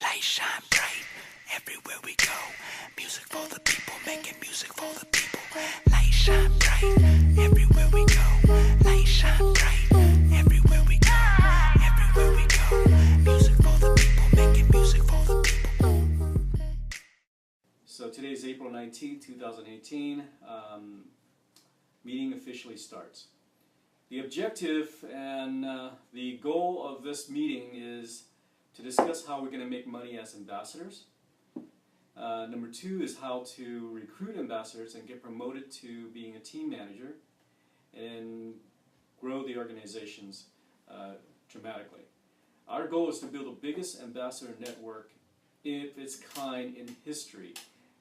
Light shine bright everywhere we go. Music for the people, making music for the people. Light shine bright everywhere we go. Light shine bright everywhere we go. Everywhere we go. Music for the people, making music for the people. So today is April 19, 2018. Meeting officially starts. The objective and the goal of this meeting is to discuss how we're going to make money as ambassadors. Number two is how to recruit ambassadors and get promoted to being a team manager and grow the organizations dramatically. Our goal is to build the biggest ambassador network of its kind in history,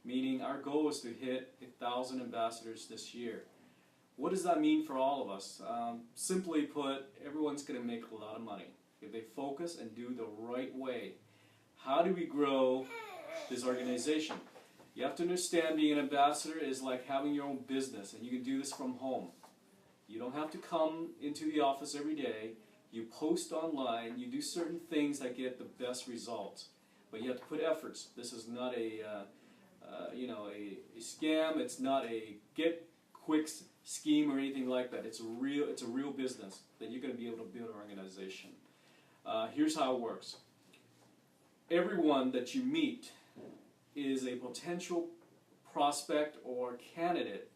meaning our goal is to hit 1,000 ambassadors this year. What does that mean for all of us? Simply put, everyone's going to make a lot of money if they focus and do the right way. How do we grow this organization? You have to understand being an ambassador is like having your own business, and you can do this from home. You don't have to come into the office every day. You post online, you do certain things that get the best results. But you have to put efforts. This is not a scam. It's not a get-quick scheme or anything like that. It's a real business that you're going to be able to build an organization. Here's how it works. Everyone that you meet is a potential prospect or candidate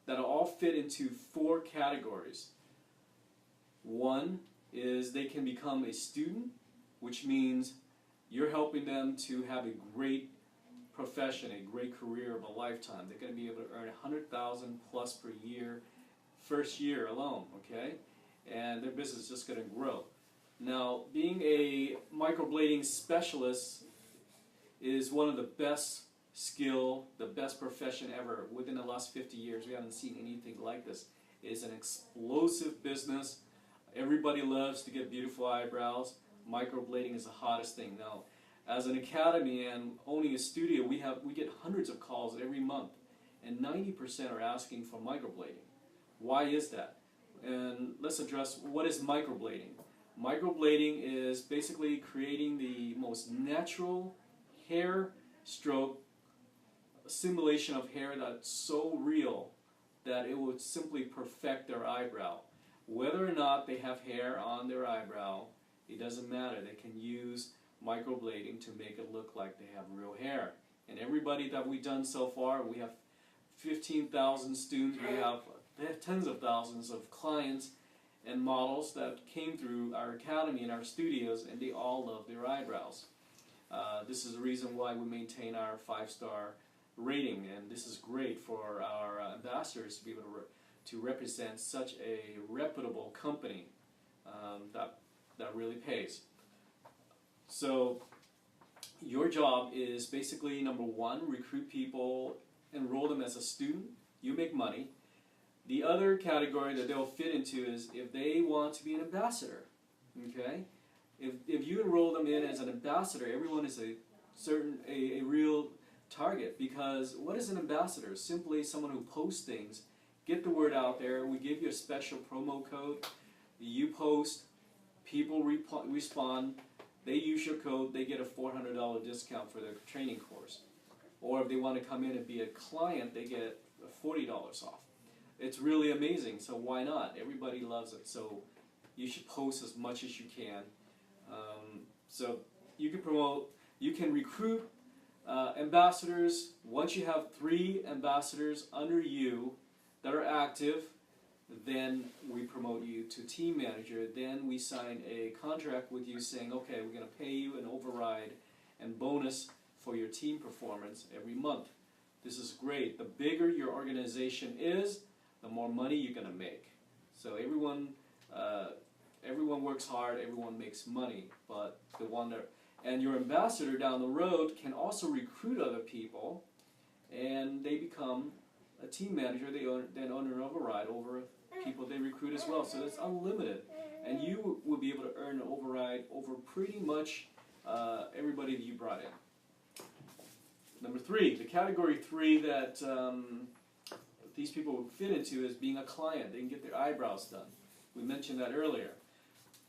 that all fit into 4 categories. One is they can become a student, which means you're helping them to have a great profession, a great career of a lifetime. They're going to be able to earn $100,000 plus per year, first year alone, okay? And their business is just going to grow. Now, being a microblading specialist is one of the best skill, the best profession ever. Within the last 50 years, we haven't seen anything like this. It's an explosive business. Everybody loves to get beautiful eyebrows. Microblading is the hottest thing. Now, as an academy and owning a studio, we get hundreds of calls every month, and 90% are asking for microblading. Why is that? And let's address what is microblading. Microblading is basically creating the most natural hair stroke simulation of hair that's so real that it would simply perfect their eyebrow. Whether or not they have hair on their eyebrow, it doesn't matter. They can use microblading to make it look like they have real hair. And everybody that we've done so far, we have 15,000 students, we have tens of thousands of clients and models that came through our academy and our studios, and they all love their eyebrows. This is the reason why we maintain our 5-star rating, and this is great for our ambassadors to be able to represent such a reputable company that really pays. So your job is basically, number one, recruit people, enroll them as a student, you make money. The other category that they'll fit into is if they want to be an ambassador, okay? If you enroll them in as an ambassador, everyone is a real target, because what is an ambassador? Simply someone who posts things, get the word out there. We give you a special promo code. You post, people respond, they use your code, they get a $400 discount for their training course. Or if they want to come in and be a client, they get $40 off. It's really amazing, so why not? Everybody loves it, so you should post as much as you can. So you can promote, you can recruit ambassadors. Once you have 3 ambassadors under you that are active, then we promote you to team manager. Then we sign a contract with you saying, okay, we're going to pay you an override and bonus for your team performance every month. This is great. The bigger your organization is, the more money you're going to make. So everyone works hard, everyone makes money, but and your ambassador down the road can also recruit other people, and they become a team manager. They then own an override over people they recruit as well. So it's unlimited, and you will be able to earn an override over pretty much everybody that you brought in. Number 3, the category 3 that these people would fit into is being a client. They can get their eyebrows done. We mentioned that earlier.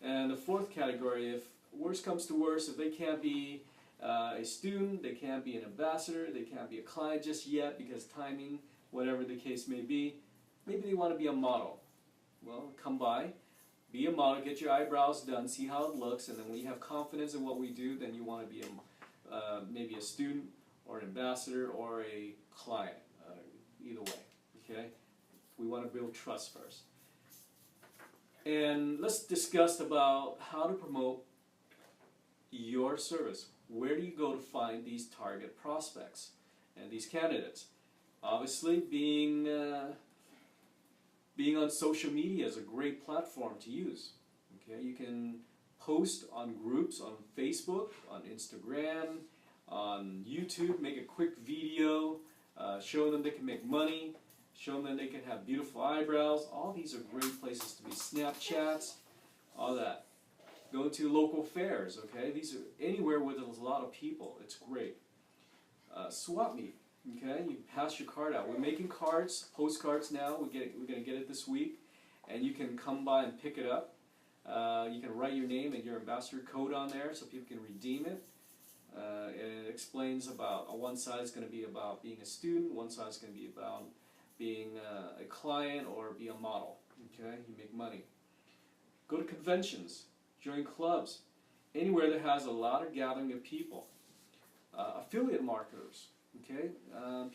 And the 4th category, if worst comes to worst, if they can't be a student, they can't be an ambassador, they can't be a client just yet because timing, whatever the case may be. Maybe they want to be a model. Well, come by, be a model, get your eyebrows done, see how it looks, and then when you have confidence in what we do, then you want to be maybe a student or an ambassador or a client, either way, okay? We want to build trust first. And let's discuss about how to promote your service. Where do you go to find these target prospects and these candidates? Obviously, being on social media is a great platform to use. Okay, you can post on groups on Facebook, on Instagram, on YouTube, make a quick video, show them they can make money, show them they can have beautiful eyebrows. All these are great places to be. Snapchats, all that. Go to local fairs, okay? These are anywhere where there's a lot of people. It's great. Swap meet, okay? You pass your card out. We're making cards, postcards now. We're going to get it this week. And you can come by and pick it up. You can write your name and your ambassador code on there so people can redeem it. And it explains about, one side is going to be about being a student, one side is going to be about being a client or be a model, okay? You make money. Go to conventions, join clubs, anywhere that has a lot of gathering of people. Affiliate marketers, okay?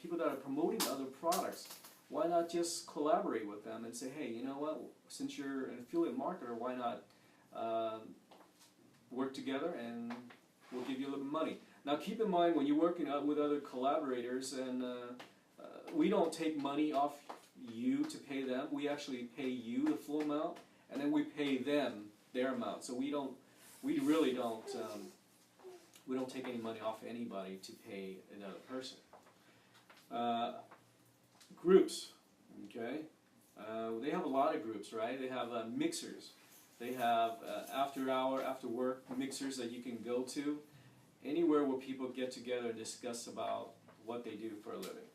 People that are promoting other products. Why not just collaborate with them and say, hey, you know what, since you're an affiliate marketer, why not work together and we'll give you a little money. Now keep in mind when you're working out with other collaborators, and we don't take money off you to pay them. We actually pay you the full amount, and then we pay them their amount. So we really don't take any money off anybody to pay another person. Groups, okay? They have a lot of groups, right? They have mixers. They have after hour, after work mixers that you can go to. Anywhere where people get together and discuss about what they do for a living.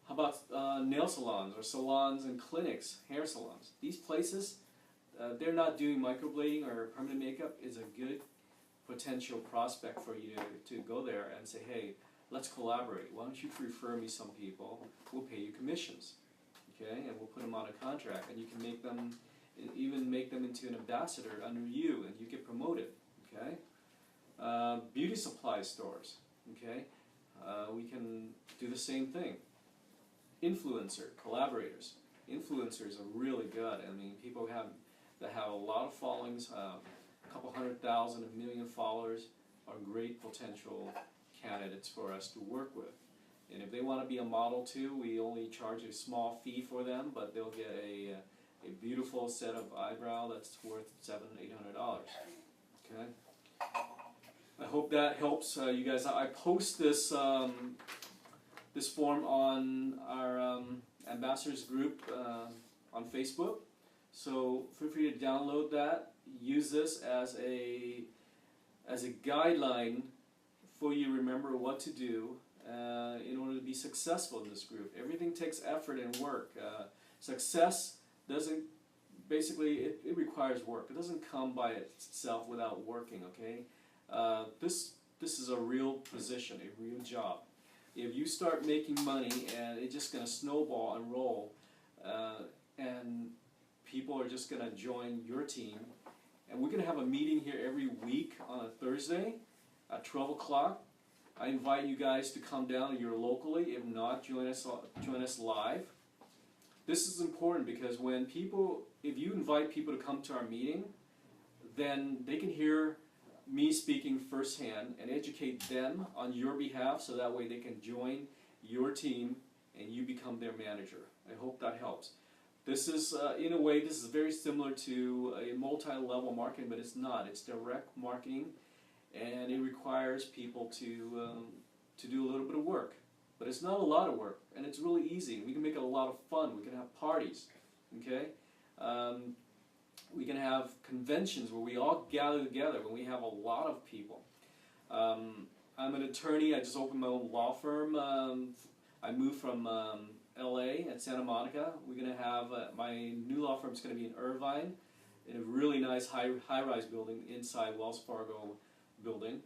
How about nail salons or salons and clinics, hair salons? These places, they're not doing microblading or permanent makeup, is a good potential prospect for you to go there and say, hey, let's collaborate. Why don't you refer me some people? We'll pay you commissions, okay? And we'll put them on a contract, and you can make them, even make them into an ambassador under you, and you get promoted, okay? Beauty supply stores, okay? We can do the same thing. Influencer, collaborators. Influencers are really good. I mean, people that have a lot of followings, a couple 100,000, 1 million followers, are great potential candidates for us to work with. And if they want to be a model too, we only charge a small fee for them, but they'll get a beautiful set of eyebrow that's worth $700-800. Okay. I hope that helps you guys. I post this this form on our ambassadors group on Facebook, so feel free to download that. Use this as a guideline for you to remember what to do in order to be successful in this group. Everything takes effort and work. Success doesn't, basically, it requires work. It doesn't come by itself without working, okay? This is a real position, a real job. If you start making money and it's just going to snowball and roll, and people are just going to join your team, and we're going to have a meeting here every week on a Thursday at 12 o'clock. I invite you guys to come down if you're locally. If not, join us live. This is important because if you invite people to come to our meeting, then they can hear me speaking firsthand and educate them on your behalf, so that way they can join your team and you become their manager. I hope that helps. This is, in a way, this is very similar to a multi-level marketing, but it's not. It's direct marketing, and it requires people to do a little bit of work. But it's not a lot of work, and it's really easy. We can make it a lot of fun. We can have parties, okay? We can have conventions where we all gather together when we have a lot of people. I'm an attorney. I just opened my own law firm. I moved from LA at Santa Monica. We're going to have, my new law firm is going to be in Irvine, in a really nice high-rise building inside Wells Fargo building.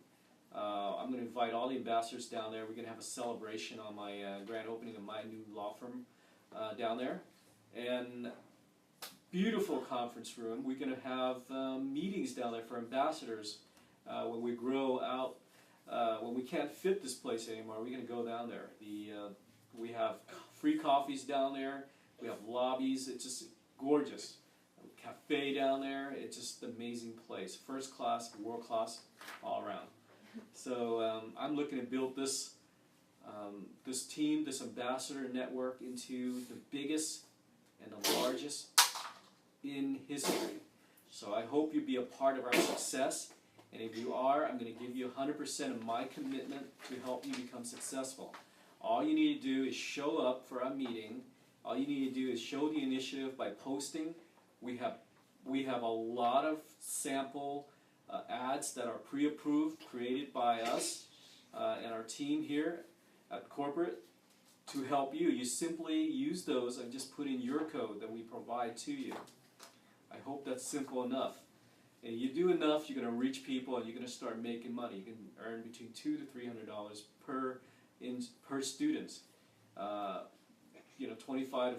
I'm I'm going to invite all the ambassadors down there. We're going to have a celebration on my grand opening of my new law firm down there. And beautiful conference room. We're going to have meetings down there for ambassadors when we grow out. When we can't fit this place anymore, we're going to go down there. We have free coffees down there. We have lobbies. It's just gorgeous. Cafe down there. It's just an amazing place. First class, world class, all around. So I'm looking to build this team, this ambassador network, into the biggest and the largest in history. So I hope you'll be a part of our success. And if you are, I'm going to give you 100% of my commitment to help you become successful. All you need to do is show up for our meeting. All you need to do is show the initiative by posting. We have a lot of sample ads that are pre-approved, created by us and our team here at corporate to help you. You simply use those and just put in your code that we provide to you. I hope that's simple enough. And you do enough, you're going to reach people and you're going to start making money. You can earn between $200 to $300 per student. $25 to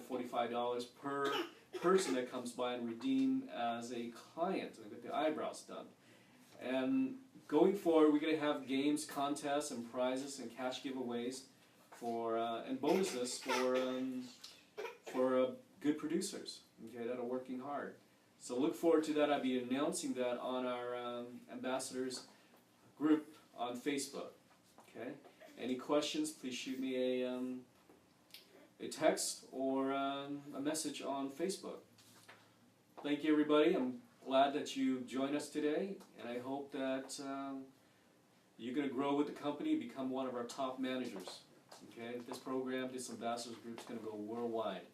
$45 per person that comes by and redeem as a client and get the eyebrows done. And going forward, we're going to have games, contests, and prizes and cash giveaways and bonuses for good producers, okay, that are working hard. So look forward to that. I'll be announcing that on our ambassadors group on Facebook. Okay. Any questions? Please shoot me a text or a message on Facebook. Thank you, everybody. I'm glad that you joined us today, and I hope that you're going to grow with the company, become one of our top managers. Okay. This program, this ambassadors group, is going to go worldwide.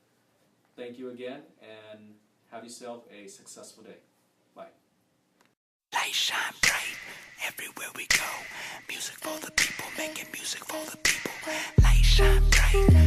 Thank you again, and have yourself a successful day. Bye. Light shine bright everywhere we go. Music for the people, making music for the people. Light shine bright.